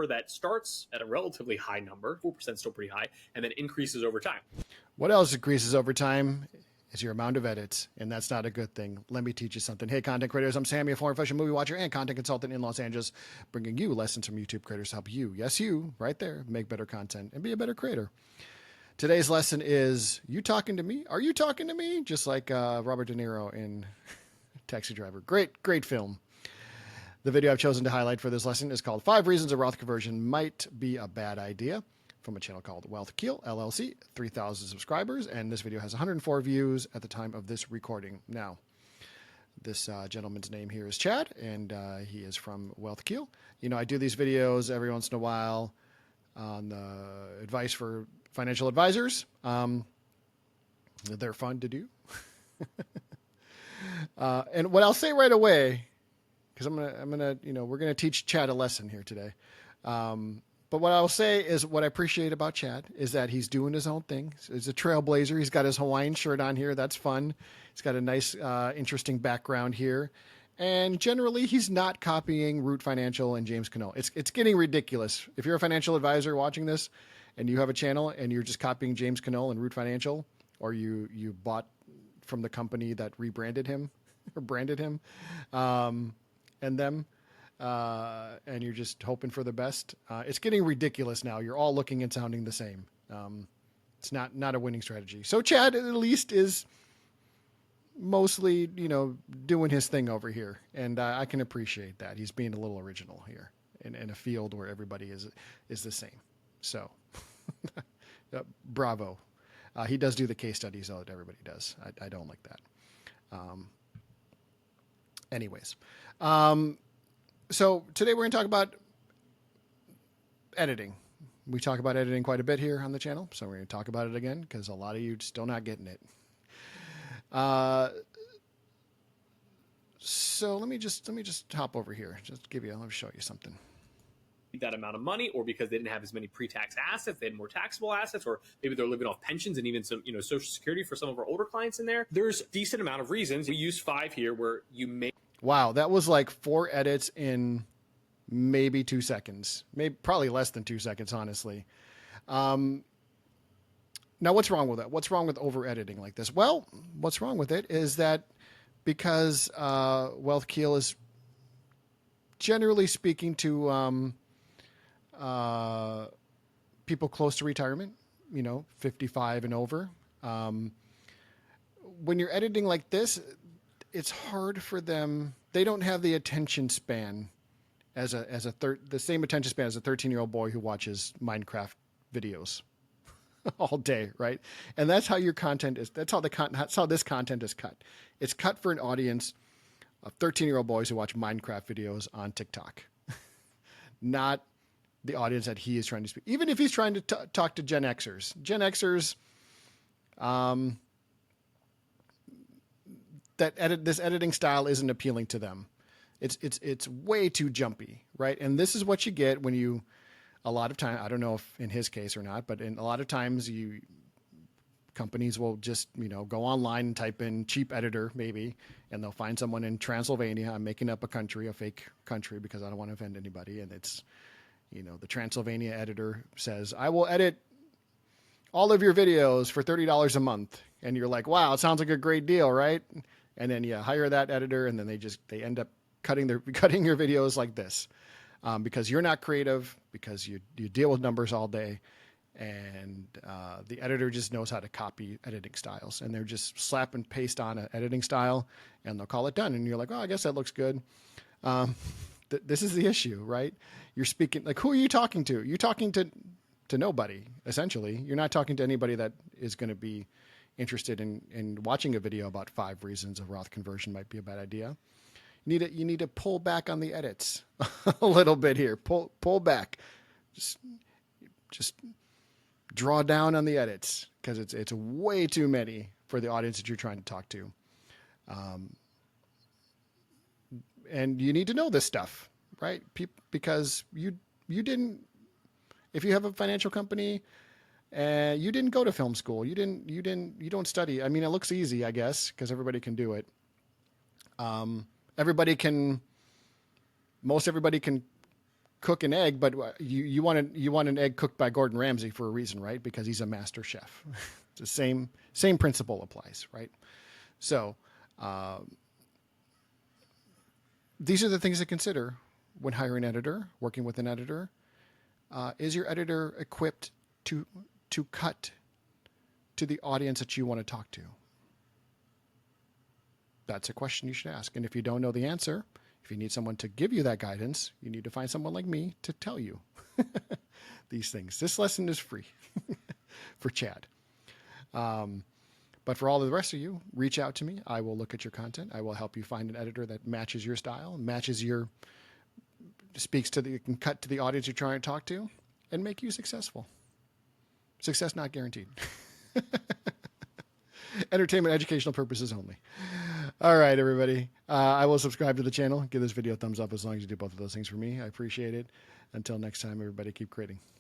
that starts at a relatively high number, 4% still pretty high, and then increases over time. What else increases over time is your amount of edits, and that's not a good thing. Let me teach you something. Hey, content creators, I'm Sammy, a foreign fashion movie watcher and content consultant in Los Angeles, bringing you lessons from YouTube creators to help you, yes, you, right there, make better content and be a better creator. Today's lesson is, you talking to me? Are you talking to me? Just like Robert De Niro in Taxi Driver. Great film. The video I've chosen to highlight for this lesson is called 5 Reasons a Roth Conversion Might Be a Bad Idea, from a channel called WealthQualityConsulting, LLC, 3,000 subscribers, and this video has 104 views at the time of this recording. Now, this gentleman's name here is Chad, and he is from WealthQualityConsulting. You know, I do these videos every once in a while on the advice for financial advisors. They're fun to do. And what I'll say right away, because we're gonna teach Chad a lesson here today. But what I'll say is what I appreciate about Chad is that he's doing his own thing. He's a trailblazer. He's got his Hawaiian shirt on here. That's fun. He's got a nice, interesting background here. And generally, he's not copying Root Financial and James Cano. It's getting ridiculous. If you're a financial advisor watching this and you have a channel and you're just copying James Cano and Root Financial, or you bought from the company that rebranded him or branded him, and them, and you're just hoping for the best. It's getting ridiculous now. You're all looking and sounding the same. It's not a winning strategy. So Chad at least is mostly, doing his thing over here. And I can appreciate that. He's being a little original here in a field where everybody is the same. So bravo. He does do the case studies though that everybody does. I don't like that. Anyways, so today we're going to talk about editing. We talk about editing quite a bit here on the channel, so we're going to talk about it again because a lot of you still not getting it. So let me just hop over here. Let me show you something. That amount of money, or because they didn't have as many pre-tax assets, they had more taxable assets, or maybe they're living off pensions and even some, Social Security for some of our older clients in there. There's a decent amount of reasons. We use 5 here where you may. Wow, that was like 4 edits in maybe 2 seconds, probably less than 2 seconds, honestly. Now, what's wrong with that? What's wrong with over editing like this? Well, what's wrong with it is that because WealthQualityConsulting is generally speaking to people close to retirement, 55 and over. When you're editing like this, it's hard for them. They don't have the attention span the same attention span as a 13-year-old boy who watches Minecraft videos all day, right? And that's how your content is. That's how this content is cut. It's cut for an audience of 13-year-old boys who watch Minecraft videos on TikTok, not the audience that he is trying to speak. Even if he's trying to talk to Gen Xers, this editing style isn't appealing to them. It's way too jumpy, right? And this is what you get when you, a lot of time, I don't know if in his case or not, but in a lot of times companies will just, go online and type in cheap editor maybe, and they'll find someone in Transylvania. I'm making up a fake country because I don't want to offend anybody. And it's, the Transylvania editor says, I will edit all of your videos for $30 a month. And you're like, wow, it sounds like a great deal, right? And then you hire that editor, and then they end up cutting your videos like this, because you're not creative, because you deal with numbers all day, and the editor just knows how to copy editing styles, and they're just slap and paste on an editing style, and they'll call it done, and you're like, oh, I guess that looks good. This is the issue, right? You're speaking, like, who are you talking to? You're talking to nobody, essentially. You're not talking to anybody that is going to be interested in watching a video about 5 reasons a Roth conversion might be a bad idea. You need to pull back on the edits a little bit here. Pull back. Just draw down on the edits, because it's way too many for the audience that you're trying to talk to. And you need to know this stuff, right? Because you didn't, if you have a financial company, you didn't go to film school. You don't study. I mean, it looks easy, I guess, because everybody can do it. Most everybody can cook an egg, but you want an egg cooked by Gordon Ramsay for a reason, right? Because he's a master chef. It's the same principle applies, right? So these are the things to consider when hiring an editor, working with an editor. Is your editor equipped to cut to the audience that you want to talk to? That's a question you should ask. And if you don't know the answer, if you need someone to give you that guidance, you need to find someone like me to tell you these things. This lesson is free for Chad. But for all of the rest of you, reach out to me. I will look at your content. I will help you find an editor that matches your style, can cut to the audience you're trying to talk to, and make you successful. Success not guaranteed. Entertainment, educational purposes only. All right, everybody. I will subscribe to the channel. Give this video a thumbs up as long as you do both of those things for me. I appreciate it. Until next time, everybody, keep creating.